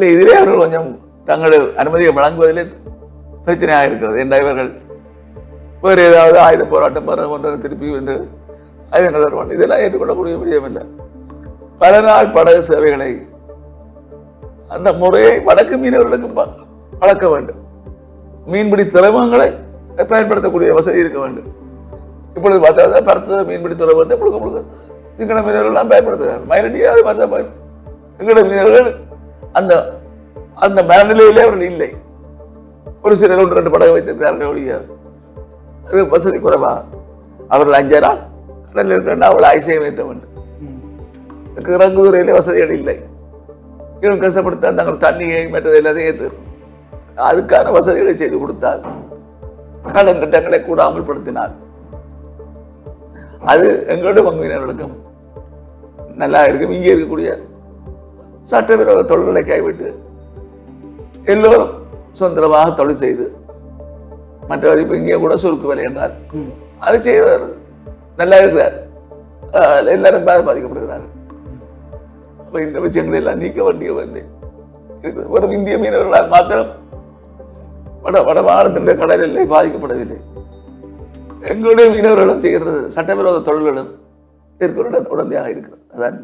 இல்லை, இதிலே அவர்கள் கொஞ்சம் தங்கள் அனுமதியை வழங்குவதிலே பிரச்சனையாக இருக்கிறது. என்ற இவர்கள் வேறு ஏதாவது ஆயுத போராட்டம் போன்ற திருப்பி வந்து ஆயுதங்கள் வருவாங்க. இதெல்லாம் ஏற்றுக்கொள்ளக்கூடிய விடயம் இல்லை. பல நாள் படகு சேவைகளை அந்த முறையை வடக்கு மீனவர்களுக்கும் வளர்க்க வேண்டும். மீன்பிடி துறைமுகங்களை பயன்படுத்தக்கூடிய வசதி இருக்க வேண்டும். இப்பொழுது பார்த்தா பரத்த மீன்பிடி துறைமுகத்தை முழுக்க முழுக்க சிங்கள மீனவர்கள்லாம் பயன்படுத்துகிறார்கள். மைனாரிட்டியாக அது மாதிரி தான் சிங்கள மீனவர்கள் அந்த அந்த மனநிலையிலே அவர்கள் இல்லை. ஒரு சிலர் 1-2 படகு வைத்திருக்கிறார்கள் ஒழிய அது வசதி குறைவா. அவர்கள் 5 நாள் கடலில் இருக்கிற அவளை ஐசையம் வைத்த வேண்டும். இறங்குதுறையிலே வசதிகள் இல்லை. இவங்க கஷ்டப்படுத்த தங்கள் தண்ணியை மற்றது எல்லாத்தையும் ஏற்று அதுக்கான வசதிகளை செய்து கொடுத்தால், கடன் திட்டங்களை கூட அமல்படுத்தினார், அது எங்களுடைய பங்குயினர்களுக்கும் நல்லா இருக்கும். இங்கே இருக்கக்கூடிய சட்டவிரோத தொழில்களை கைவிட்டு எல்லோரும் சுதந்திரமாக தொழில் செய்து, மற்றவர் இப்போ இங்கே கூட சுருக்கு வேலை என்றால் அது செய்வார், நல்லா இருக்கிறார், எல்லாரும் பாதிக்கப்படுகிறார். அப்போ இந்த விஷயங்களை எல்லாம் நீக்க வேண்டிய வந்து ஒரு இந்திய மீனவர்களால் மாத்திரம் வட மாநிலத்தினுடைய கடல் எல்லை பாதிக்கப்படவில்லை. எங்களுடைய மீனவர்களும் செய்கிறது சட்டவிரோத தொழில்களும் இதற்கு உடந்தையாக இருக்கிறது. அதான்